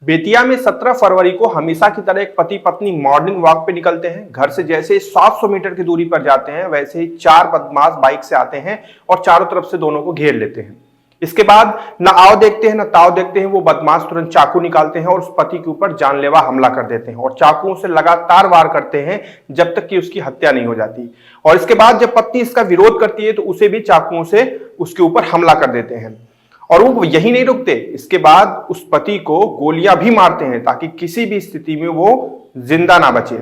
बेतिया में 17 फरवरी को हमेशा की तरह एक पति पत्नी मॉर्निंग वॉक पे निकलते हैं। घर से जैसे 700 मीटर की दूरी पर जाते हैं, वैसे ही 4 बदमाश बाइक से आते हैं और चारों तरफ से दोनों को घेर लेते हैं। इसके बाद न आओ देखते हैं न ताव देखते हैं, वो बदमाश तुरंत चाकू निकालते हैं और उस पति के ऊपर जानलेवा हमला कर देते हैं और चाकुओं से लगातार वार करते हैं जब तक कि उसकी हत्या नहीं हो जाती। और इसके बाद जब पत्नी इसका विरोध करती है तो उसे भी चाकुओं से उसके ऊपर हमला कर देते हैं। और वो यही नहीं रुकते, इसके बाद उस पति को गोलियां भी मारते हैं ताकि किसी भी स्थिति में वो जिंदा ना बचे।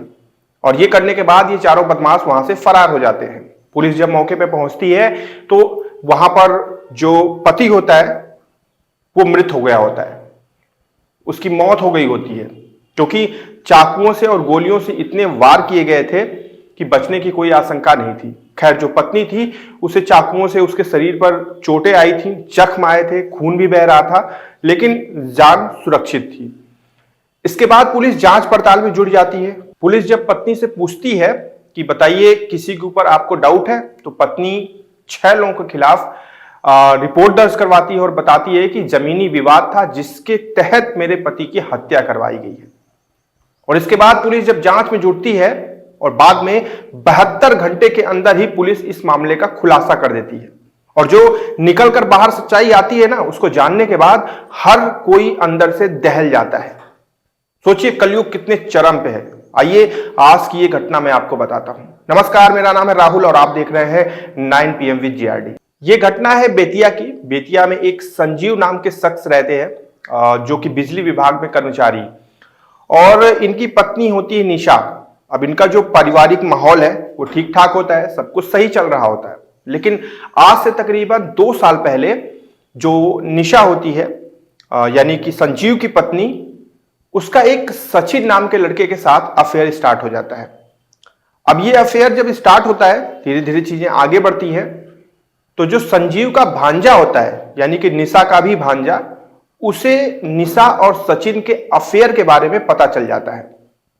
और ये करने के बाद ये चारों बदमाश वहां से फरार हो जाते हैं। पुलिस जब मौके पर पहुंचती है तो वहां पर जो पति होता है वो मृत हो गया होता है, उसकी मौत हो गई होती है, क्योंकि चाकुओं से और गोलियों से इतने वार किए गए थे कि बचने की कोई आशंका नहीं थी। खैर, जो पत्नी थी उसे चाकुओं से उसके शरीर पर चोटें आई थी, जख्म आए थे, खून भी बह रहा था, लेकिन जान सुरक्षित थी। इसके बाद पुलिस जांच पड़ताल में जुट जाती है। पुलिस जब पत्नी से पूछती है कि बताइए किसी के ऊपर आपको डाउट है, तो पत्नी 6 लोगों के खिलाफ रिपोर्ट दर्ज करवाती है और बताती है कि जमीनी विवाद था जिसके तहत मेरे पति की हत्या करवाई गई है। और इसके बाद पुलिस जब जांच में जुटती है और बाद में 72 घंटे के अंदर ही पुलिस इस मामले का खुलासा कर देती है। और जो निकलकर बाहर सच्चाई आती है ना, उसको जानने के बाद हर कोई अंदर से दहल जाता है। सोचिए कलयुग कितने चरम पे है। आइए आज की ये घटना मैं आपको बताता हूं। नमस्कार, मेरा नाम है राहुल और आप देख रहे हैं 9 PM विद GRD। ये घटना है बेतिया की। बेतिया में एक संजीव नाम के शख्स रहते हैं जो कि बिजली विभाग में कर्मचारी, और इनकी पत्नी होती है निशा। अब इनका जो पारिवारिक माहौल है वो ठीक ठाक होता है, सब कुछ सही चल रहा होता है। लेकिन आज से तकरीबन 2 साल पहले जो निशा होती है यानी कि संजीव की पत्नी, उसका एक सचिन नाम के लड़के के साथ अफेयर स्टार्ट हो जाता है। अब ये अफेयर जब स्टार्ट होता है, धीरे धीरे चीजें आगे बढ़ती हैं, तो जो संजीव का भांजा होता है यानी कि निशा का भी भांजा, उसे निशा और सचिन के अफेयर के बारे में पता चल जाता है।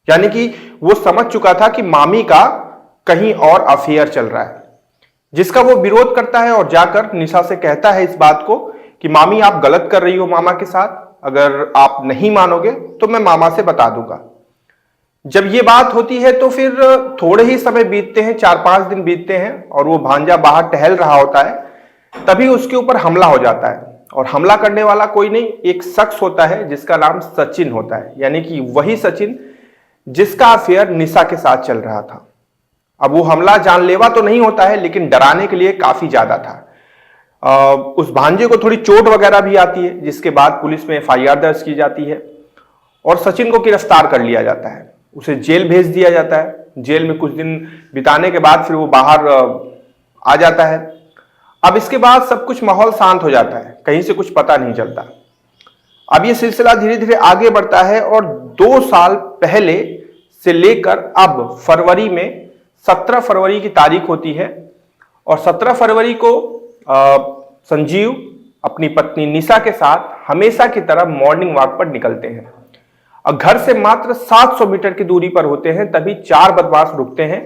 यानी कि वो समझ चुका था कि मामी का कहीं और अफेयर चल रहा है, जिसका वो विरोध करता है और जाकर निशा से कहता है इस बात को कि मामी आप गलत कर रही हो मामा के साथ, अगर आप नहीं मानोगे तो मैं मामा से बता दूंगा। जब ये बात होती है तो फिर थोड़े ही समय बीतते हैं, 4-5 दिन बीतते हैं और वो भांजा बाहर टहल रहा होता है, तभी उसके ऊपर हमला हो जाता है। और हमला करने वाला कोई नहीं, एक शख्स होता है जिसका नाम सचिन होता है, यानी कि वही सचिन जिसका अफेयर निशा के साथ चल रहा था। अब वो हमला जानलेवा तो नहीं होता है, लेकिन डराने के लिए काफी ज्यादा था। उस भांजे को थोड़ी चोट वगैरह भी आती है, जिसके बाद पुलिस में FIR दर्ज की जाती है और सचिन को गिरफ्तार कर लिया जाता है। उसे जेल भेज दिया जाता है। जेल में कुछ दिन बिताने के बाद फिर वो बाहर आ जाता है। अब इसके बाद सब कुछ माहौल शांत हो जाता है, कहीं से कुछ पता नहीं चलता। अब ये सिलसिला धीरे धीरे आगे बढ़ता है और 2 साल पहले से लेकर अब फरवरी में 17 फरवरी की तारीख होती है और 17 फरवरी को संजीव अपनी पत्नी निशा के साथ हमेशा की तरह मॉर्निंग वॉक पर निकलते हैं। और घर से मात्र 700 मीटर की दूरी पर होते हैं, तभी 4 बदमाश रुकते हैं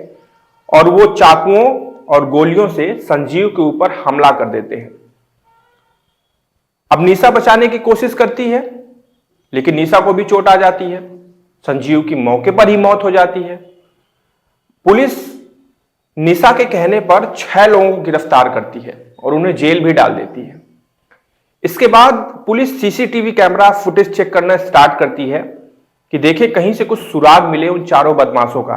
और वो चाकुओं और गोलियों से संजीव के ऊपर हमला कर देते हैं। अब निशा बचाने की कोशिश करती है, लेकिन निशा को भी चोट आ जाती है। संजीव की मौके पर ही मौत हो जाती है। पुलिस निशा के कहने पर 6 लोगों को गिरफ्तार करती है और उन्हें जेल भी डाल देती है। इसके बाद police CCTV camera footage check करना स्टार्ट करती है कि देखे कहीं से कुछ सुराग मिले उन चारों बदमाशों का।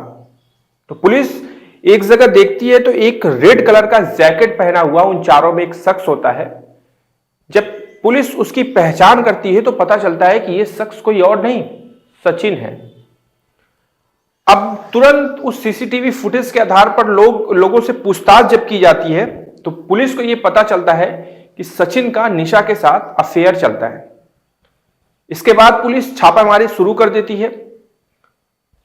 तो पुलिस एक जगह देखती है तो एक रेड कलर का जैकेट पहना हुआ उन चारों में एक शख्स होता है। जब पुलिस उसकी पहचान करती है तो पता चलता है कि यह शख्स कोई और नहीं, सचिन है। अब तुरंत उस CCTV फुटेज के आधार पर लोगों से पूछताछ जब की जाती है तो पुलिस को यह पता चलता है कि सचिन का निशा के साथ अफेयर चलता है। इसके बाद पुलिस छापामारी शुरू कर देती है।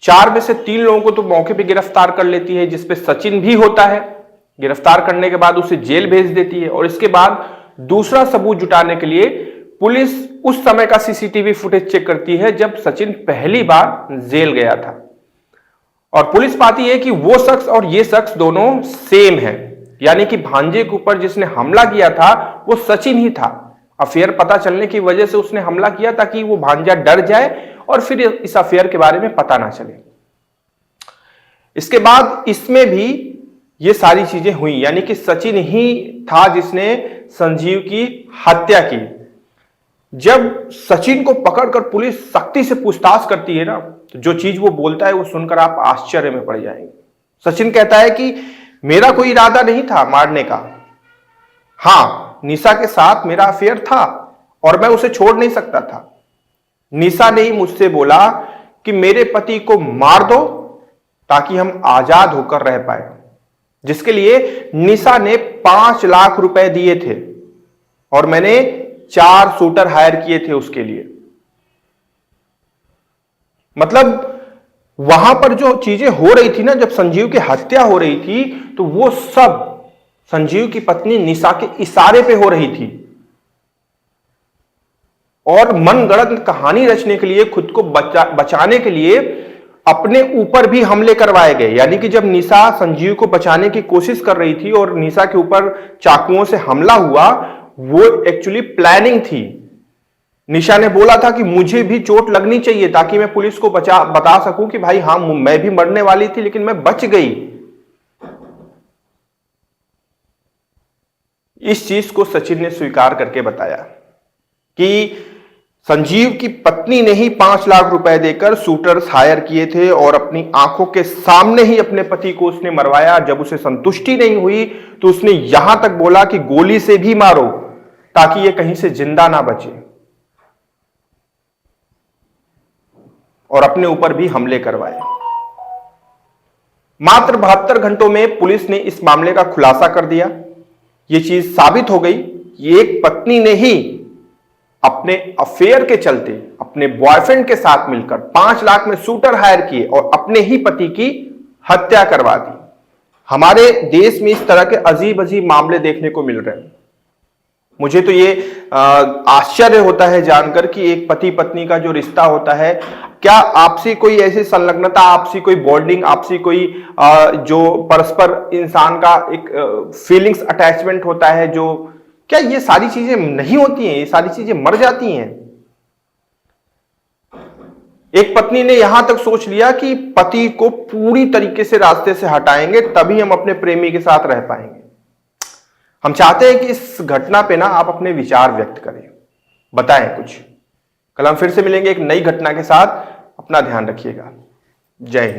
4 में से 3 लोगों को तो मौके पे गिरफ्तार कर लेती है, जिसपे सचिन भी होता है। गिरफ्तार करने के बाद उसे जेल भेज देती है और इसके बाद दूसरा सबूत जुटाने के लिए पुलिस उस समय का CCTV फुटेज चेक करती है जब सचिन पहली बार जेल गया था। और पुलिस पाती है कि वो शख्स और ये शख्स दोनों सेम है, यानी कि भांजे के ऊपर जिसने हमला किया था वो सचिन ही था अफेयर पता चलने की वजह से उसने हमला किया ताकि वो भांजा डर जाए और फिर इस अफेयर के बारे में पता ना चले। इसके बाद इसमें भी ये सारी चीजें हुई, यानी कि सचिन ही था जिसने संजीव की हत्या की। जब सचिन को पकड़कर पुलिस सख्ती से पूछताछ करती है ना, तो जो चीज वो बोलता है वो सुनकर आप आश्चर्य में पड़ जाएंगे। सचिन कहता है कि मेरा कोई इरादा नहीं था मारने का, हां निशा के साथ मेरा अफेयर था और मैं उसे छोड़ नहीं सकता था। निशा ने ही मुझसे बोला कि मेरे पति को मार दो ताकि हम आजाद होकर रह पाए, जिसके लिए निशा ने 5 लाख रुपए दिए थे और मैंने 4 शूटर हायर किए थे उसके लिए। मतलब वहां पर जो चीजें हो रही थी ना, जब संजीव की हत्या हो रही थी, तो वो सब संजीव की पत्नी निशा के इशारे पे हो रही थी और मनगढ़ंत कहानी रचने के लिए, खुद को बचाने के लिए अपने ऊपर भी हमले करवाए गए। यानी कि जब निशा संजीव को बचाने की कोशिश कर रही थी और निशा के ऊपर चाकुओं से हमला हुआ, वो एक्चुअली प्लानिंग थी। निशा ने बोला था कि मुझे भी चोट लगनी चाहिए ताकि मैं पुलिस को बता सकूं कि भाई हां मैं भी मरने वाली थी लेकिन मैं बच गई। इस चीज को सचिन ने स्वीकार करके बताया कि संजीव की पत्नी ने ही 5 लाख रुपए देकर शूटर्स हायर किए थे और अपनी आंखों के सामने ही अपने पति को उसने मरवाया। जब उसे संतुष्टि नहीं हुई तो उसने यहां तक बोला कि गोली से भी मारो ताकि ये कहीं से जिंदा ना बचे, और अपने ऊपर भी हमले करवाए। मात्र 72 घंटों में पुलिस ने इस मामले का खुलासा कर दिया। यह चीज साबित हो गई कि एक पत्नी ने ही अपने अफेयर के चलते अपने बॉयफ्रेंड के साथ मिलकर 5 लाख में शूटर हायर किए और अपने ही पति की हत्या करवा दी। हमारे देश में इस तरह के अजीब अजीब मामले देखने को मिल रहे हैं। मुझे तो ये आश्चर्य होता है जानकर कि एक पति पत्नी का जो रिश्ता होता है, क्या आपसी कोई ऐसी संलग्नता, आपसी कोई बॉन्डिंग, आपसी कोई जो परस्पर इंसान का एक फीलिंग्स अटैचमेंट होता है, जो क्या ये सारी चीजें नहीं होती हैं? ये सारी चीजें मर जाती हैं। एक पत्नी ने यहां तक सोच लिया कि पति को पूरी तरीके से रास्ते से हटाएंगे तभी हम अपने प्रेमी के साथ रह पाएंगे। हम चाहते हैं कि इस घटना पे ना आप अपने विचार व्यक्त करें, बताएं कुछ। कल हम फिर से मिलेंगे एक नई घटना के साथ। अपना ध्यान रखिएगा। जय हिंद।